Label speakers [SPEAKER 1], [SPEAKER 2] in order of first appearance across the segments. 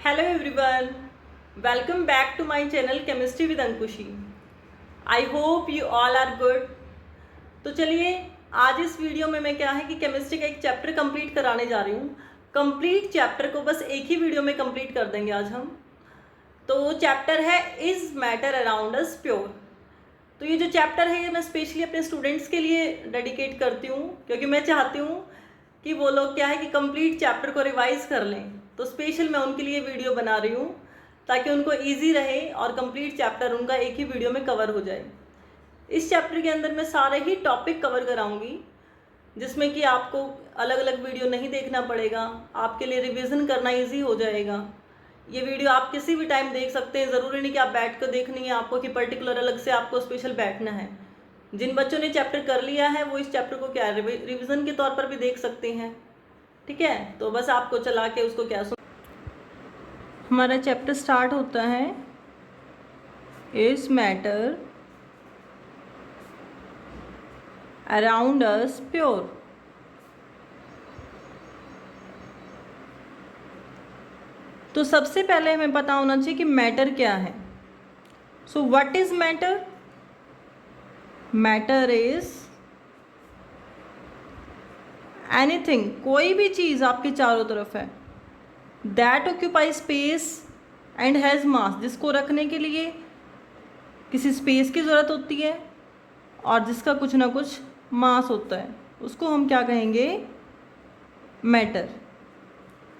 [SPEAKER 1] Hello everyone, welcome back to my channel Chemistry with Ankushi. I hope you all are good. तो चलिए आज इस video में मैं क्या है कि केमिस्ट्री का एक चैप्टर कंप्लीट कराने जा रही हूँ। कंप्लीट चैप्टर को बस एक ही वीडियो में कंप्लीट कर देंगे आज हम। तो चैप्टर है is matter around us pure. तो ये जो चैप्टर है ये मैं स्पेशली अपने स्टूडेंट्स के लिए डेडिकेट करती हूँ, क्योंकि मैं चाहती हूँ कि वो लोग क्या है कि कंप्लीट चैप्टर को रिवाइज कर लें। तो स्पेशल मैं उनके लिए वीडियो बना रही हूँ ताकि उनको इजी रहे और कंप्लीट चैप्टर उनका एक ही वीडियो में कवर हो जाए। इस चैप्टर के अंदर मैं सारे ही टॉपिक कवर कराऊंगी, जिसमें कि आपको अलग अलग वीडियो नहीं देखना पड़ेगा, आपके लिए रिवीजन करना इजी हो जाएगा। ये वीडियो आप किसी भी टाइम देख सकते हैं, ज़रूरी नहीं कि आप बैठ कर देखनी है आपको कि पर्टिकुलर अलग से आपको स्पेशल बैठना है। जिन बच्चों ने चैप्टर कर लिया है वो इस चैप्टर को क्या रिवीजन के तौर पर भी देख सकते हैं। ठीक है, तो बस आपको चला के उसको क्या हमारा चैप्टर स्टार्ट होता है is matter around us pure. तो सबसे पहले हमें पता होना चाहिए कि मैटर क्या है। So what is matter? Matter is anything, कोई भी चीज़ आपके चारों तरफ है, that occupy space and has मास, जिसको रखने के लिए किसी स्पेस की ज़रूरत होती है और जिसका कुछ ना कुछ मास होता है, उसको हम क्या कहेंगे? मैटर।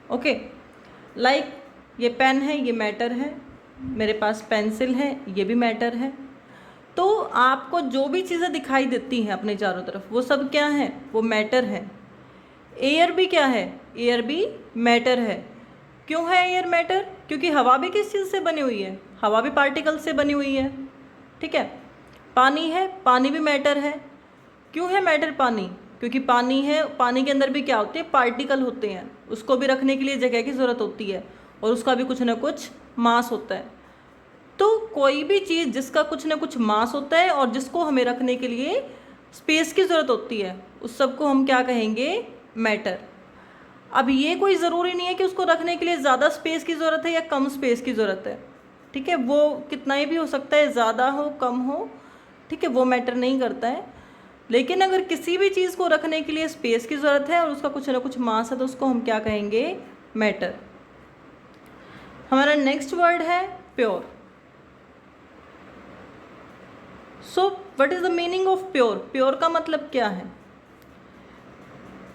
[SPEAKER 1] ओके, लाइक ये पेन है, ये मैटर है, मेरे पास पेंसिल है, ये भी मैटर है। तो आपको जो भी चीज़ें दिखाई देती हैं अपने चारों तरफ, वो सब क्या है? वो मैटर है। एयर भी क्या है? एयर भी मैटर है। क्यों है एयर मैटर? क्योंकि हवा भी किस चीज़ से बनी हुई है? हवा भी पार्टिकल से बनी हुई है। ठीक है। पानी है, पानी भी मैटर है। क्यों है मैटर पानी? क्योंकि पानी है, पानी के अंदर भी क्या होते हैं? पार्टिकल होते हैं, उसको भी रखने के लिए जगह की ज़रूरत होती है और उसका भी कुछ ना कुछ मास होता है। तो कोई भी चीज़ जिसका कुछ ना कुछ मास होता है और जिसको हमें रखने के लिए स्पेस की ज़रूरत होती है, उस सब को हम क्या कहेंगे? मैटर। अब ये कोई ज़रूरी नहीं है कि उसको रखने के लिए ज़्यादा स्पेस की ज़रूरत है या कम स्पेस की ज़रूरत है। ठीक है, वो कितना ही भी हो सकता है, ज़्यादा हो कम हो, ठीक है, वो मैटर नहीं करता है। लेकिन अगर किसी भी चीज़ को रखने के लिए स्पेस की ज़रूरत है और उसका कुछ ना कुछ मास है, तो उसको हम क्या कहेंगे? मैटर। हमारा नेक्स्ट वर्ड है pure. So what is the meaning of pure? Pure का मतलब क्या है?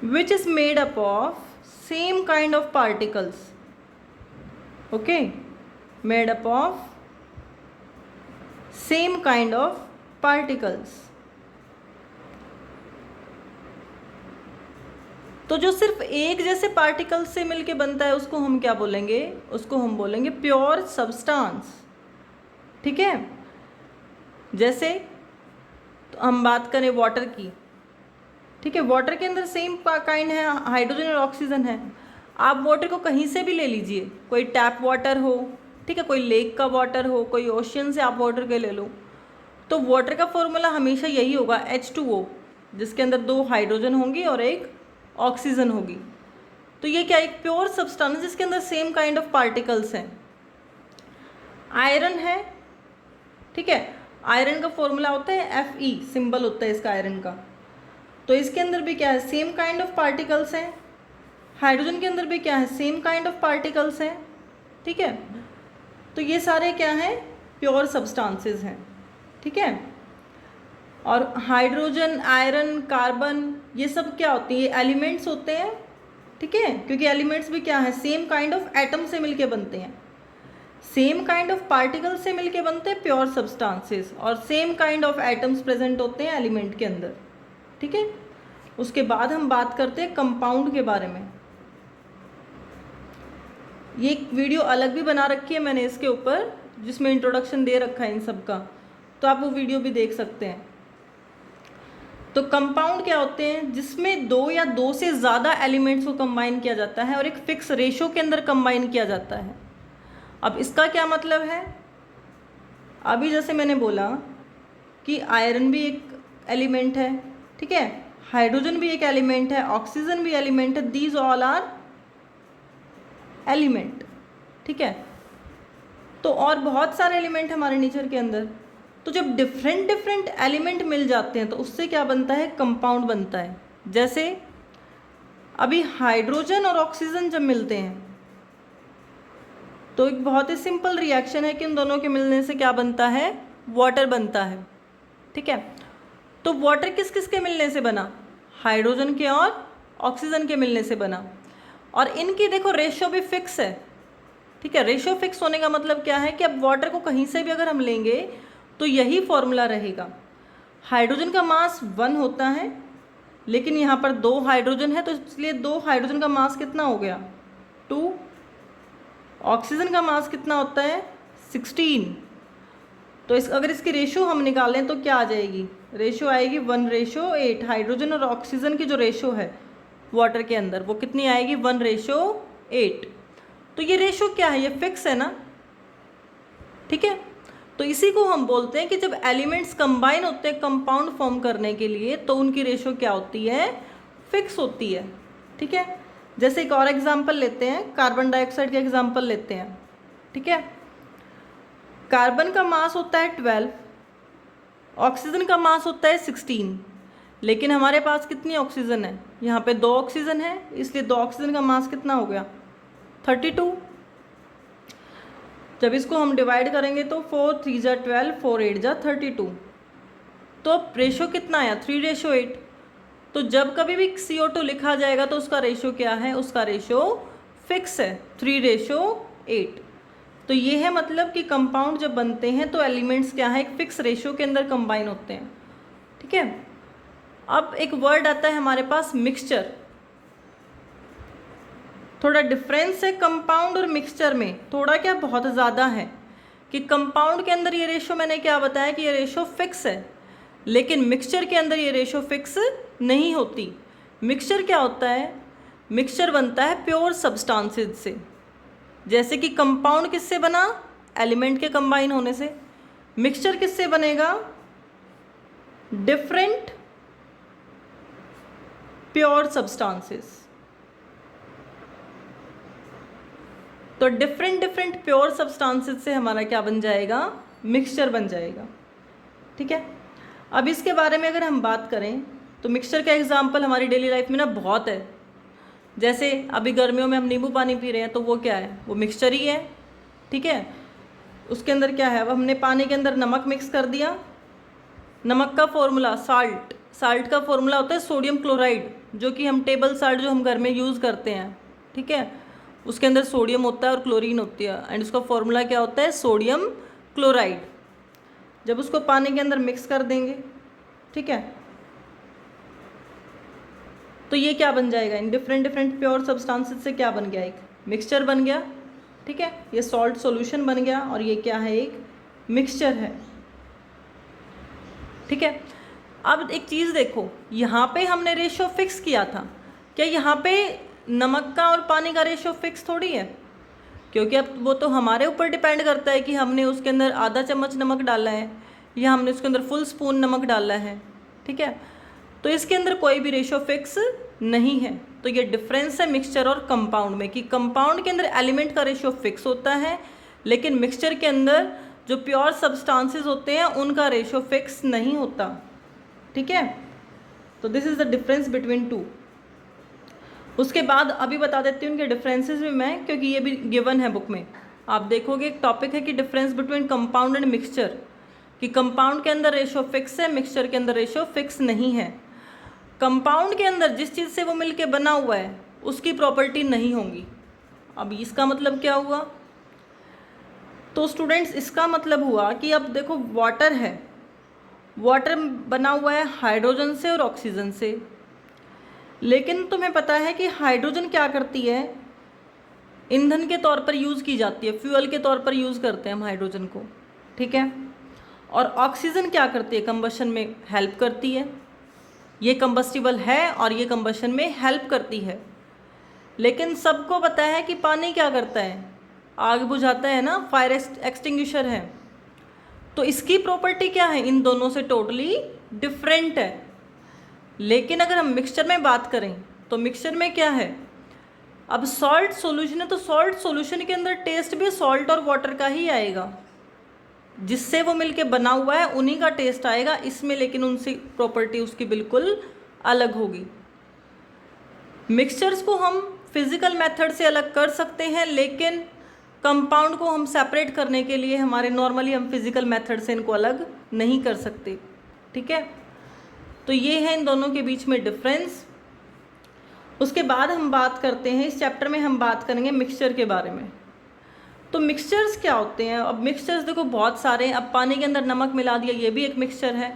[SPEAKER 1] Which is made up of same kind of particles. Okay, made up of same kind of particles. तो जो सिर्फ एक जैसे पार्टिकल से मिलके बनता है, उसको हम क्या बोलेंगे? उसको हम बोलेंगे प्योर सब्सटेंस। ठीक है, जैसे तो हम बात करें वाटर की। ठीक है, वाटर के अंदर सेम काइंड है, हाइड्रोजन और ऑक्सीजन है। आप वाटर को कहीं से भी ले लीजिए, कोई टैप वाटर हो, ठीक है, कोई लेक का वाटर हो, कोई ओशियन से आप वाटर के ले लो, तो वाटर का फॉर्मूला हमेशा यही होगा H2O, जिसके अंदर 2 हाइड्रोजन होंगी और एक ऑक्सीजन होगी। तो ये क्या? एक प्योर सब्सटेंस जिसके अंदर सेम काइंड ऑफ पार्टिकल्स हैं। आयरन है, ठीक है, आयरन का फॉर्मूला होता है Fe, सिंबल होता है इसका आयरन का। तो इसके अंदर भी क्या है? सेम काइंड ऑफ पार्टिकल्स हैं। हाइड्रोजन के अंदर भी क्या है? सेम काइंड ऑफ पार्टिकल्स हैं। ठीक है, तो ये सारे क्या हैं? प्योर सब्सटेंसेस हैं। ठीक है, और हाइड्रोजन, आयरन, कार्बन, ये सब क्या होती है? ये एलिमेंट्स होते हैं। ठीक है, क्योंकि एलिमेंट्स भी क्या है? सेम काइंड ऑफ एटम से मिलके बनते हैं, सेम काइंड ऑफ पार्टिकल से मिलके बनते हैं प्योर सब्सटेंसेस, और same kind of atoms present होते हैं एलिमेंट के अंदर। ठीक है, उसके बाद हम बात करते हैं कंपाउंड के बारे में। ये एक वीडियो अलग भी बना रखी है मैंने इसके ऊपर, जिसमें इंट्रोडक्शन दे रखा है इन सब का, तो आप वो वीडियो भी देख सकते हैं। तो कंपाउंड क्या होते हैं? जिसमें 2 या 2 से ज़्यादा एलिमेंट्स को कंबाइन किया जाता है और एक फिक्स रेशो के अंदर कंबाइन किया जाता है। अब इसका क्या मतलब है? अभी जैसे मैंने बोला कि आयरन भी एक एलिमेंट है, ठीक है, हाइड्रोजन भी एक एलिमेंट है, ऑक्सीजन भी एलिमेंट है, दीज ऑल आर एलिमेंट। ठीक है। तो और बहुत सारे एलिमेंट हमारे नेचर के अंदर, तो जब डिफरेंट डिफरेंट एलिमेंट मिल जाते हैं तो उससे क्या बनता है, कंपाउंड बनता है। जैसे अभी हाइड्रोजन और ऑक्सीजन जब मिलते हैं तो एक बहुत ही सिंपल रिएक्शन है कि इन दोनों के मिलने से क्या बनता है, वाटर बनता है। ठीक है, तो वाटर किस किस के मिलने से बना, हाइड्रोजन के और ऑक्सीजन के मिलने से बना। और इनकी देखो रेशियो भी फिक्स है। ठीक है, रेशियो फिक्स होने का मतलब क्या है कि अब वाटर को कहीं से भी अगर हम लेंगे तो यही फॉर्मूला रहेगा। हाइड्रोजन का मास 1 होता है, लेकिन यहाँ पर 2 हाइड्रोजन है तो इसलिए 2 हाइड्रोजन का मास कितना हो गया, 2। ऑक्सीजन का मास कितना होता है, 16। तो अगर इसकी रेशियो हम निकालें तो क्या आ जाएगी, रेशियो आएगी 1:8। हाइड्रोजन और ऑक्सीजन की जो रेशियो है वाटर के अंदर वो कितनी आएगी, 1:8। तो ये रेशियो क्या है, ये फिक्स है ना। ठीक है, तो इसी को हम बोलते हैं कि जब एलिमेंट्स कंबाइन होते हैं कंपाउंड फॉर्म करने के लिए तो उनकी रेशियो क्या होती है, फिक्स होती है। ठीक है, जैसे एक और एग्जांपल लेते हैं, कार्बन डाइऑक्साइड का एग्जांपल लेते हैं। ठीक है, कार्बन का मास होता है 12, ऑक्सीजन का मास होता है 16, लेकिन हमारे पास कितनी ऑक्सीजन है, यहाँ पे 2 ऑक्सीजन है, इसलिए 2 ऑक्सीजन का मास कितना हो गया, 32। जब इसको हम डिवाइड करेंगे तो 4 3 जा 12, 4 8 जा 32। तो रेशो कितना आया, 3:8। तो जब कभी भी CO2 लिखा जाएगा तो उसका रेशो क्या है, उसका रेशो फिक्स है, 3:8। तो ये है मतलब कि कंपाउंड जब बनते हैं तो एलिमेंट्स क्या है, एक फिक्स रेशो के अंदर कंबाइन होते हैं। ठीक है, अब एक वर्ड आता है हमारे पास मिक्सचर। थोड़ा डिफरेंस है कंपाउंड और मिक्सचर में, थोड़ा क्या बहुत ज़्यादा है कि कंपाउंड के अंदर ये रेशो मैंने क्या बताया कि ये रेशो फिक्स है, लेकिन मिक्सचर के अंदर ये रेशो फिक्स नहीं होती। मिक्सचर क्या होता है, मिक्सचर बनता है प्योर सब्सटेंसेस से। जैसे कि कंपाउंड किससे बना, एलिमेंट के कंबाइन होने से। मिक्सचर किससे बनेगा, डिफरेंट प्योर सब्सटेंसेस। तो डिफरेंट डिफरेंट प्योर सब्सटेंसेस से हमारा क्या बन जाएगा, मिक्सचर बन जाएगा। ठीक है, अब इसके बारे में अगर हम बात करें तो मिक्सचर का एग्जांपल हमारी डेली लाइफ में ना बहुत है। जैसे अभी गर्मियों में हम नींबू पानी पी रहे हैं तो वो क्या है, वो मिक्सचर ही है। ठीक है, उसके अंदर क्या है, अब हमने पानी के अंदर नमक मिक्स कर दिया। नमक का फॉर्मूला साल्ट, साल्ट का फॉर्मूला होता है सोडियम क्लोराइड, जो कि हम टेबल साल्ट जो हम घर में यूज़ करते हैं। ठीक है, उसके अंदर सोडियम होता है और क्लोरीन होती है, एंड उसका फॉर्मूला क्या होता है, सोडियम क्लोराइड। जब उसको पानी के अंदर मिक्स कर देंगे, ठीक है, तो ये क्या बन जाएगा, in different different pure substances से क्या बन गया, एक मिक्सचर बन गया। ठीक है, ये सॉल्ट सॉल्यूशन बन गया और ये क्या है, एक मिक्सचर है। ठीक है, अब एक चीज़ देखो, यहाँ पे हमने रेशो फिक्स किया था, क्या यहाँ पे नमक का और पानी का रेशो फिक्स थोड़ी है, क्योंकि अब वो तो हमारे ऊपर डिपेंड करता है कि हमने उसके अंदर आधा चम्मच नमक डाला है या हमने उसके अंदर फुल स्पून नमक डाला है। ठीक है, तो इसके अंदर कोई भी रेशो फिक्स नहीं है। तो ये डिफरेंस है मिक्सचर और कंपाउंड में कि कंपाउंड के अंदर एलिमेंट का रेशो फिक्स होता है, लेकिन मिक्सचर के अंदर जो प्योर सब्सटेंसेस होते हैं उनका रेशो फिक्स नहीं होता। ठीक है, तो this is the difference between two. उसके बाद अभी बता देती हूँ उनके डिफरेंसेस भी मैं, क्योंकि ये भी गिवन है बुक में। आप देखोगे एक टॉपिक है कि difference between compound and mixture, कि कंपाउंड के अंदर रेशो फिक्स है, मिक्सचर के अंदर रेशो फिक्स नहीं है। कंपाउंड के अंदर जिस चीज़ से वो मिलके बना हुआ है उसकी प्रॉपर्टी नहीं होंगी। अब इसका मतलब क्या हुआ, तो स्टूडेंट्स इसका मतलब हुआ कि अब देखो वाटर है, वाटर बना हुआ है हाइड्रोजन से और ऑक्सीजन से, लेकिन तुम्हें पता है कि हाइड्रोजन क्या करती है, ईंधन के तौर पर यूज़ की जाती है, फ्यूल के तौर पर यूज़ करते हैं हम हाइड्रोजन को। ठीक है, और ऑक्सीजन क्या करती है, कंबशन में हेल्प करती है। ये कंबस्टिबल है और ये कंबशन में हेल्प करती है। लेकिन सबको पता है कि पानी क्या करता है, आग बुझाता है ना, फायर एक्सटिंग्विशर है। तो इसकी प्रॉपर्टी क्या है, इन दोनों से टोटली डिफरेंट है। लेकिन अगर हम मिक्सचर में बात करें तो मिक्सचर में क्या है, अब सॉल्ट सॉल्यूशन है तो सॉल्ट सॉल्यूशन के अंदर टेस्ट भी सॉल्ट और वाटर का ही आएगा, जिससे वो मिलके बना हुआ है उन्हीं का टेस्ट आएगा इसमें, लेकिन उनसे प्रॉपर्टी उसकी बिल्कुल अलग होगी। मिक्सचर्स को हम फिजिकल मेथड से अलग कर सकते हैं, लेकिन कंपाउंड को हम सेपरेट करने के लिए हमारे नॉर्मली हम फिजिकल मेथड से इनको अलग नहीं कर सकते। ठीक है, तो ये है इन दोनों के बीच में डिफरेंस। उसके बाद हम बात करते हैं, इस चैप्टर में हम बात करेंगे मिक्सचर के बारे में। तो मिक्सचर्स क्या होते हैं? अब मिक्सचर्स देखो बहुत सारे हैं। अब पानी के अंदर नमक मिला दिया, ये भी एक मिक्सचर है।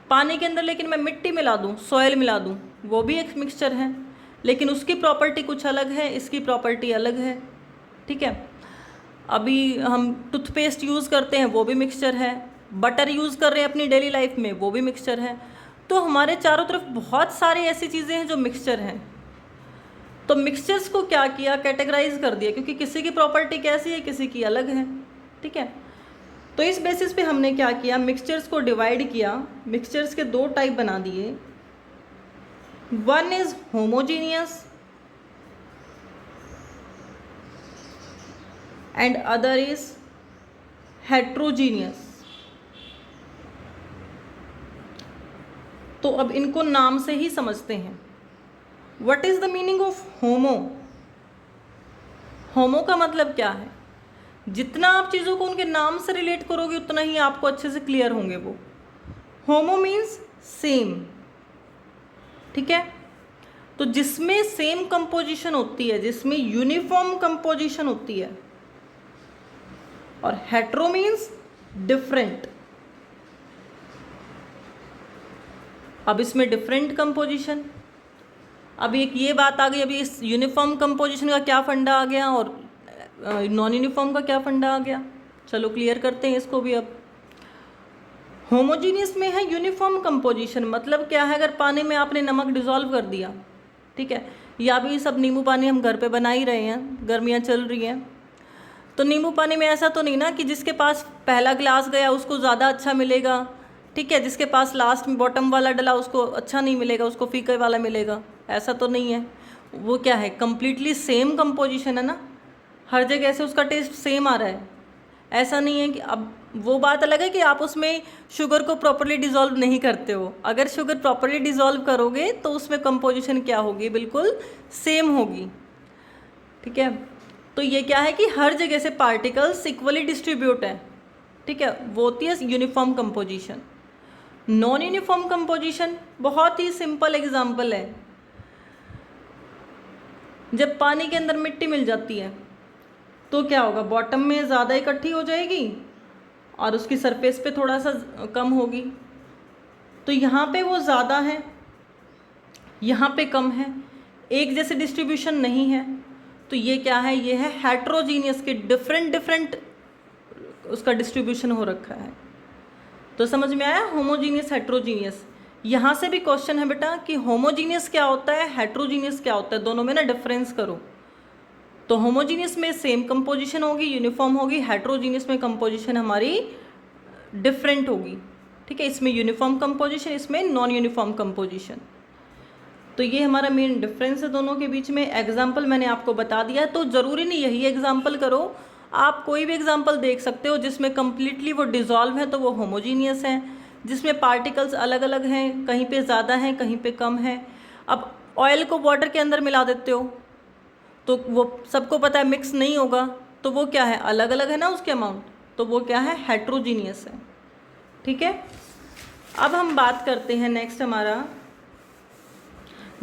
[SPEAKER 1] पानी के अंदर लेकिन मैं मिट्टी मिला दूँ, सॉयल मिला दूँ, वो भी एक मिक्सचर है, लेकिन उसकी प्रॉपर्टी कुछ अलग है, इसकी प्रॉपर्टी अलग है। ठीक है, अभी हम टूथपेस्ट यूज़ करते हैं, वो भी मिक्सचर है। बटर यूज़ कर रहे हैं अपनी डेली लाइफ में, वो भी मिक्सचर है। तो हमारे चारों तरफ बहुत सारी ऐसी चीज़ें हैं जो मिक्सचर हैं। तो मिक्सचर्स को क्या किया, कैटेगराइज कर दिया, क्योंकि किसी की प्रॉपर्टी कैसी है, किसी की अलग है। ठीक है, तो इस बेसिस पे हमने क्या किया, मिक्सचर्स को डिवाइड किया। मिक्सचर्स के दो टाइप बना दिए। One is homogeneous and other is heterogeneous. तो अब इनको नाम से ही समझते हैं। What is the meaning of homo? Homo का मतलब क्या है? जितना आप चीज़ों को उनके नाम से रिलेट करोगे उतना ही आपको अच्छे से क्लियर होंगे वो। होमो मीन्स सेम। ठीक है, तो जिसमें सेम कंपोजिशन होती है, जिसमें यूनिफॉर्म कंपोजिशन होती है। और हेट्रो मीन्स डिफरेंट। अब इसमें डिफरेंट कंपोजिशन, अब एक ये बात आ गई, अभी इस यूनिफॉर्म कंपोजिशन का क्या फंडा आ गया और नॉन यूनिफॉर्म का क्या फंडा आ गया। चलो क्लियर करते हैं इसको भी। अब होमोजीनियस में है यूनिफॉर्म कंपोजिशन, मतलब क्या है, अगर पानी में आपने नमक डिसॉल्व कर दिया, ठीक है, या भी सब नींबू पानी हम घर पे बना ही रहे हैं, गर्मियाँ चल रही हैं, तो नींबू पानी में ऐसा तो नहीं ना कि जिसके पास पहला ग्लास गया उसको ज़्यादा अच्छा मिलेगा, ठीक है, जिसके पास लास्ट में बॉटम वाला डला उसको अच्छा नहीं मिलेगा, उसको फीका वाला मिलेगा, ऐसा तो नहीं है। वो क्या है, कम्प्लीटली सेम कंपोजिशन है ना, हर जगह से उसका टेस्ट सेम आ रहा है। ऐसा नहीं है कि अब वो बात अलग है कि आप उसमें शुगर को प्रॉपरली डिज़ोल्व नहीं करते हो। अगर शुगर प्रॉपरली डिज़ोल्व करोगे तो उसमें कंपोजिशन क्या होगी, बिल्कुल सेम होगी। ठीक है, तो ये क्या है कि हर जगह से पार्टिकल्स इक्वली डिस्ट्रीब्यूट है। ठीक है, वो होती है uniform composition. Non uniform composition बहुत ही सिंपल एग्जांपल है। जब पानी के अंदर मिट्टी मिल जाती है तो क्या होगा, बॉटम में ज़्यादा इकट्ठी हो जाएगी और उसकी सरफेस पे थोड़ा सा कम होगी। तो यहाँ पे वो ज़्यादा है, यहाँ पे कम है, एक जैसे डिस्ट्रीब्यूशन नहीं है। तो ये क्या है, ये है हेट्रोजीनियस के डिफरेंट डिफरेंट उसका डिस्ट्रीब्यूशन हो रखा है। तो समझ में आया, होमोजीनियस हेट्रोजीनियस। यहाँ से भी क्वेश्चन है बेटा कि होमोजीनियस क्या होता है, हेट्रोजीनियस क्या होता है, दोनों में ना डिफरेंस करो। तो होमोजीनियस में सेम कंपोजिशन होगी, यूनिफॉर्म होगी, हेट्रोजीनियस में कंपोजिशन हमारी डिफरेंट होगी। ठीक है, इसमें यूनिफॉर्म कंपोजिशन, इसमें नॉन यूनिफॉर्म कंपोजिशन। तो ये हमारा मेन डिफरेंस है दोनों के बीच में। एग्जाम्पल मैंने आपको बता दिया है, तो ज़रूरी नहीं यही एग्जाम्पल करो, आप कोई भी एग्जाम्पल देख सकते हो जिसमें कम्प्लीटली वो डिज़ोल्व है तो वो होमोजीनियस है, जिसमें पार्टिकल्स अलग अलग हैं, कहीं पे ज़्यादा हैं कहीं पे कम है। अब ऑयल को वाटर के अंदर मिला देते हो तो वो सबको पता है मिक्स नहीं होगा, तो वो क्या है, अलग अलग है ना उसके अमाउंट, तो वो क्या है, हेट्रोजीनियस है। ठीक है, अब हम बात करते हैं नेक्स्ट, हमारा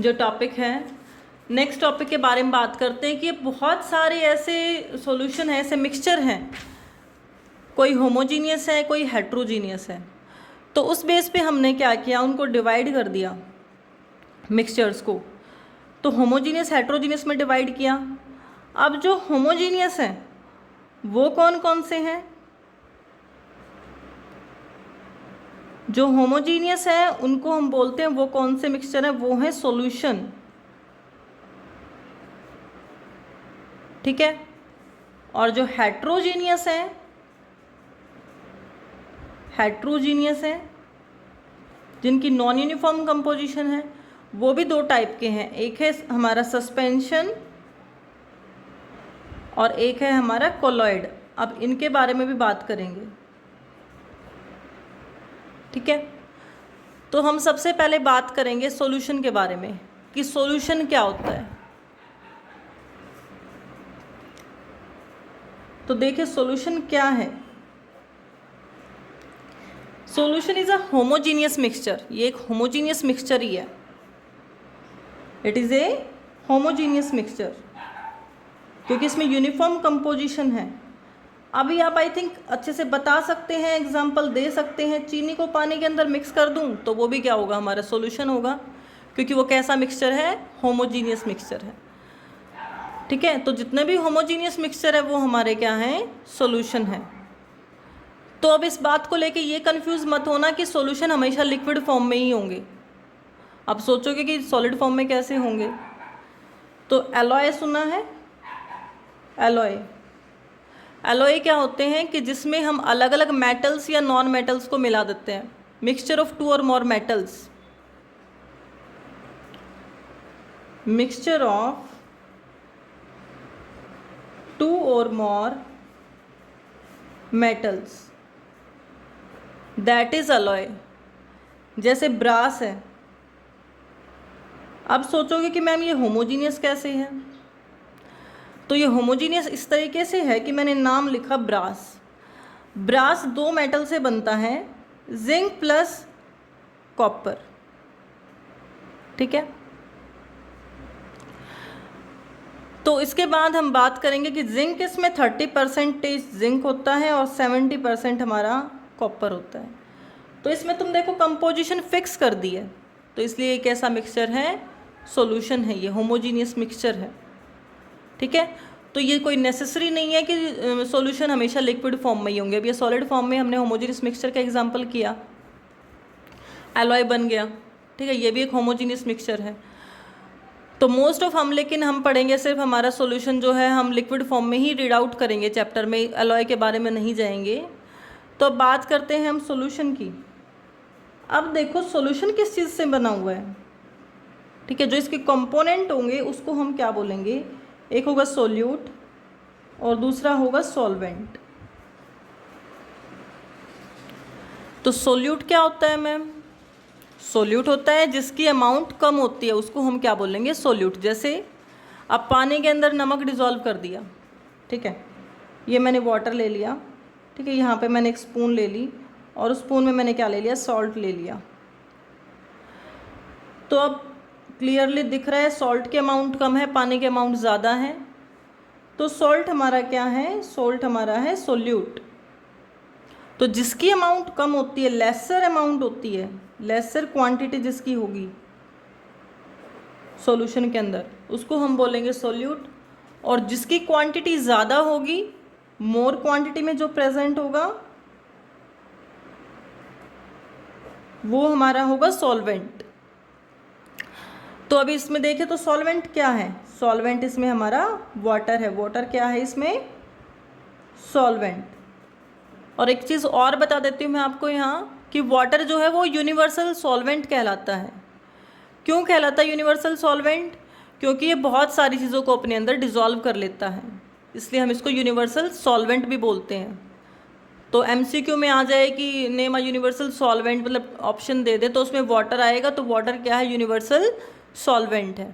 [SPEAKER 1] जो टॉपिक है, नेक्स्ट टॉपिक के बारे में बात करते हैं कि बहुत सारे ऐसे सॉल्यूशन हैं, ऐसे मिक्सचर हैं, कोई होमोजीनियस है कोई हेट्रोजीनियस है। तो उस बेस पे हमने क्या किया, उनको डिवाइड कर दिया मिक्सचर्स को। तो होमोजीनियस हेट्रोजीनियस में डिवाइड किया। अब जो होमोजीनियस हैं वो कौन कौन से हैं, जो होमोजीनियस है उनको हम बोलते हैं, वो कौन से मिक्सचर हैं, वो है सॉल्यूशन। ठीक है, और जो हेट्रोजीनियस है, हेट्रोजीनियस है जिनकी नॉन यूनिफॉर्म कंपोजिशन है, वो भी दो टाइप के हैं। एक है हमारा सस्पेंशन और एक है हमारा कोलॉइड। अब इनके बारे में भी बात करेंगे, ठीक है। तो हम सबसे पहले बात करेंगे सॉल्यूशन के बारे में कि सॉल्यूशन क्या होता है। तो देखिए सॉल्यूशन क्या है। Solution is a homogeneous mixture, ये एक होमोजीनियस मिक्सचर ही है। It is a homogeneous mixture क्योंकि इसमें यूनिफॉर्म कंपोजिशन है। अभी आप आई थिंक अच्छे से बता सकते हैं, एग्जाम्पल दे सकते हैं, चीनी को पानी के अंदर मिक्स कर दूं तो वो भी क्या होगा, हमारा सॉल्यूशन होगा, क्योंकि वो कैसा मिक्सचर है, होमोजीनियस मिक्सचर है, ठीक है। तो जितने भी होमोजीनियस मिक्सचर है वो हमारे क्या हैं, सॉल्यूशन है। तो अब इस बात को लेके ये कंफ्यूज मत होना कि सॉल्यूशन हमेशा लिक्विड फॉर्म में ही होंगे। आप सोचोगे कि सॉलिड फॉर्म में कैसे होंगे। तो एलॉय सुना है, एलॉय, एलॉय क्या होते हैं कि जिसमें हम अलग अलग मेटल्स या नॉन मेटल्स को मिला देते हैं, mixture of two or more metals, mixture of two or more metals, that is alloy. जैसे ब्रास है। अब सोचोगे कि मैम ये होमोजीनियस कैसे है, तो ये होमोजीनियस इस तरीके से है कि मैंने नाम लिखा ब्रास। ब्रास दो मेटल से बनता है, जिंक प्लस कॉपर, ठीक है। तो इसके बाद हम बात करेंगे कि जिंक, इसमें 30% जिंक होता है और 70% हमारा कॉपर होता है। तो इसमें तुम देखो कंपोजिशन फिक्स कर दी है, तो इसलिए एक ऐसा मिक्सचर है, सॉल्यूशन है, ये होमोजीनियस मिक्सचर है, ठीक है। तो ये कोई नेसेसरी नहीं है कि सॉल्यूशन हमेशा लिक्विड फॉर्म में ही होंगे। अब ये सॉलिड फॉर्म में हमने होमोजीनियस मिक्सचर का एग्जांपल किया, एलॉय बन गया, ठीक है, ये भी एक होमोजीनियस मिक्सचर है। तो मोस्ट ऑफ लेकिन हम पढ़ेंगे सिर्फ हमारा सॉल्यूशन जो है हम लिक्विड फॉर्म में ही रीड आउट करेंगे चैप्टर में, एलॉय के बारे में नहीं जाएंगे। तो अब बात करते हैं हम सॉल्यूशन की। अब देखो सॉल्यूशन किस चीज़ से बना हुआ है, ठीक है। जो इसके कंपोनेंट होंगे उसको हम क्या बोलेंगे, एक होगा सोल्यूट और दूसरा होगा सॉल्वेंट। तो सोल्यूट क्या होता है मैम, सोल्यूट होता है जिसकी अमाउंट कम होती है, उसको हम क्या बोलेंगे, सोल्यूट। जैसे अब पानी के अंदर नमक डिज़ोल्व कर दिया, ठीक है, ये मैंने वाटर ले लिया, ठीक है, यहाँ पे मैंने एक स्पून ले ली और उस स्पून में मैंने क्या ले लिया, सॉल्ट ले लिया। तो अब क्लियरली दिख रहा है सॉल्ट की अमाउंट कम है, पानी की अमाउंट ज़्यादा है, तो सॉल्ट हमारा क्या है, सॉल्ट हमारा है सोल्यूट। तो जिसकी अमाउंट कम होती है, लेसर अमाउंट होती है, लेसर क्वांटिटी जिसकी होगी सॉल्यूशन के अंदर, उसको हम बोलेंगे सोल्यूट। और जिसकी क्वांटिटी ज़्यादा होगी, मोर क्वांटिटी में जो प्रेजेंट होगा, वो हमारा होगा सॉल्वेंट। तो अभी इसमें देखें तो सॉल्वेंट क्या है, सॉल्वेंट इसमें हमारा वाटर है, वाटर क्या है इसमें, सॉल्वेंट। और एक चीज़ और बता देती हूँ मैं आपको यहाँ कि वाटर जो है वो यूनिवर्सल सॉल्वेंट कहलाता है। क्यों कहलाता है यूनिवर्सल सॉल्वेंट, क्योंकि ये बहुत सारी चीज़ों को अपने अंदर डिज़ोल्व कर लेता है, इसलिए हम इसको यूनिवर्सल सॉल्वेंट भी बोलते हैं। तो एमसीक्यू में आ जाए कि नेम अ यूनिवर्सल सॉल्वेंट, मतलब ऑप्शन दे दे तो उसमें वाटर आएगा, तो वाटर क्या है, यूनिवर्सल सॉल्वेंट है।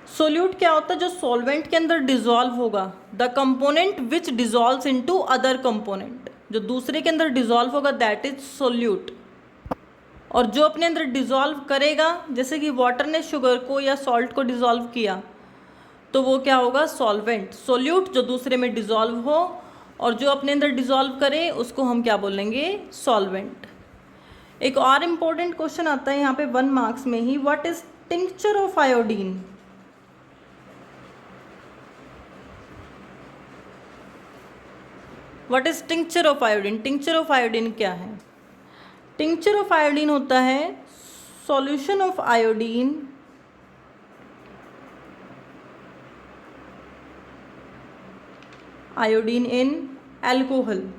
[SPEAKER 1] सोल्यूट क्या होता है, जो सॉल्वेंट के अंदर डिजॉल्व होगा, the component which dissolves into other component, जो दूसरे के अंदर डिजॉल्व होगा दैट इज सोल्यूट। और जो अपने अंदर डिजॉल्व करेगा, जैसे कि वाटर ने शुगर को या सॉल्ट को डिजॉल्व किया, तो वो क्या होगा, सॉल्वेंट। सोल्यूट जो दूसरे में डिजॉल्व हो और जो अपने अंदर डिजॉल्व करे उसको हम क्या बोलेंगे, सॉल्वेंट। एक और इम्पोर्टेंट क्वेश्चन आता है यहाँ पे 1 मार्क्स में ही, what is tincture of iodine. What is tincture of iodine, tincture of iodine क्या है। टिंक्चर ऑफ आयोडीन होता है solution of iodine iodine in alcohol,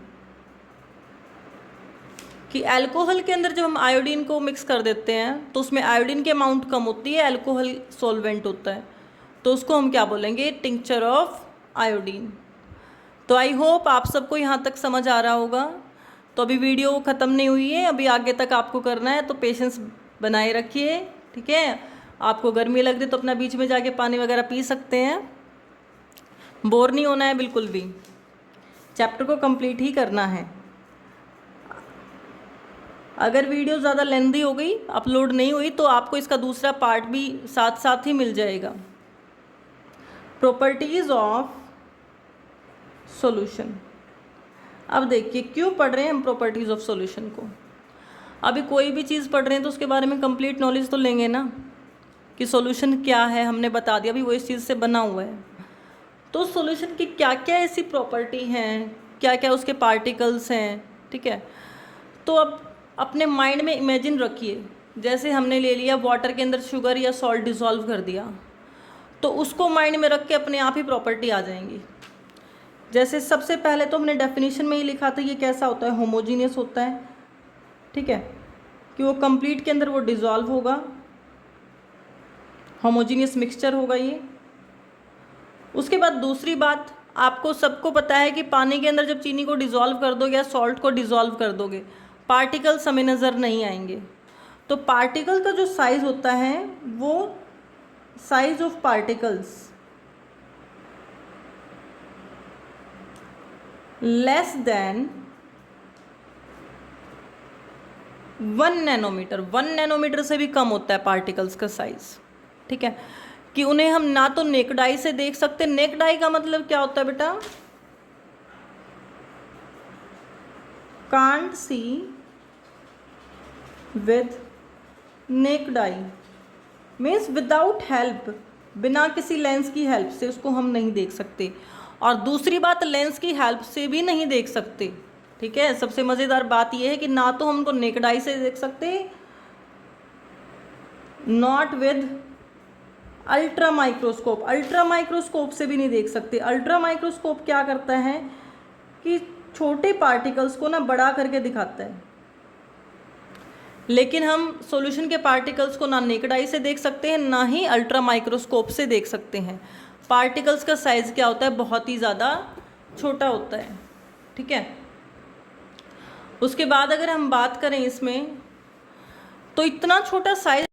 [SPEAKER 1] कि एल्कोहल के अंदर जब हम आयोडीन को मिक्स कर देते हैं तो उसमें आयोडीन की अमाउंट कम होती है, एल्कोहल सॉल्वेंट होता है, तो उसको हम क्या बोलेंगे, टिंक्चर ऑफ आयोडीन। तो आई होप आप सबको यहाँ तक समझ आ रहा होगा। तो अभी वीडियो ख़त्म नहीं हुई है, अभी आगे तक आपको करना है, तो पेशेंस बनाए रखिए, ठीक है। आपको गर्मी लग रही तो अपना बीच में जाके पानी वगैरह पी सकते हैं, बोर नहीं होना है बिल्कुल भी, चैप्टर को कंप्लीट ही करना है। अगर वीडियो ज़्यादा लेंथी हो गई, अपलोड नहीं हुई, तो आपको इसका दूसरा पार्ट भी साथ साथ ही मिल जाएगा। Properties of solution. अब देखिए क्यों पढ़ रहे हैं हम प्रॉपर्टीज ऑफ सॉल्यूशन को। अभी कोई भी चीज़ पढ़ रहे हैं तो उसके बारे में कंप्लीट नॉलेज तो लेंगे ना, कि सॉल्यूशन क्या है, हमने बता दिया अभी वो इस चीज़ से बना हुआ है। तो सॉल्यूशन की क्या क्या ऐसी प्रॉपर्टी हैं, क्या क्या उसके पार्टिकल्स हैं, ठीक है। तो अब अपने माइंड में इमेजिन रखिए, जैसे हमने ले लिया वाटर के अंदर शुगर या सॉल्ट डिसॉल्व कर दिया, तो उसको माइंड में रख के अपने आप ही प्रॉपर्टी आ जाएंगी। जैसे सबसे पहले तो हमने डेफिनेशन में ही लिखा था ये कैसा होता है, होमोजीनियस होता है, ठीक है, कि वो कंप्लीट के अंदर वो डिसॉल्व होगा, होमोजीनियस मिक्सचर होगा ये। उसके बाद दूसरी बात, आपको सबको पता है कि पानी के अंदर जब चीनी को डिसॉल्व कर दोगे या सॉल्ट को डिसॉल्व कर दोगे, पार्टिकल्स हमें नज़र नहीं आएंगे। तो पार्टिकल का जो साइज़ होता है वो size of particles less than 1 nanometre, 1 nanometre से भी कम होता है पार्टिकल्स का साइज, ठीक है, कि उन्हें हम ना तो नेक्ड आई से देख सकते। नेक्ड आई का मतलब क्या होता है बेटा, can't see with necked I, means without help, बिना किसी लेंस की हेल्प से उसको हम नहीं देख सकते। और दूसरी बात, लेंस की हेल्प से भी नहीं देख सकते, ठीक है। सबसे मज़ेदार बात यह है कि ना तो हम उनको नेक्ड आई से देख सकते, not with ultra microscope, ultra microscope से भी नहीं देख सकते। अल्ट्रा माइक्रोस्कोप क्या करता है कि छोटे पार्टिकल्स को ना बड़ा करके दिखाता है, लेकिन हम सॉल्यूशन के पार्टिकल्स को ना नेक्ड आई से देख सकते हैं, ना ही अल्ट्रा माइक्रोस्कोप से देख सकते हैं। पार्टिकल्स का साइज़ क्या होता है, बहुत ही ज़्यादा छोटा होता है, ठीक है। उसके बाद अगर हम बात करें इसमें, तो इतना छोटा साइज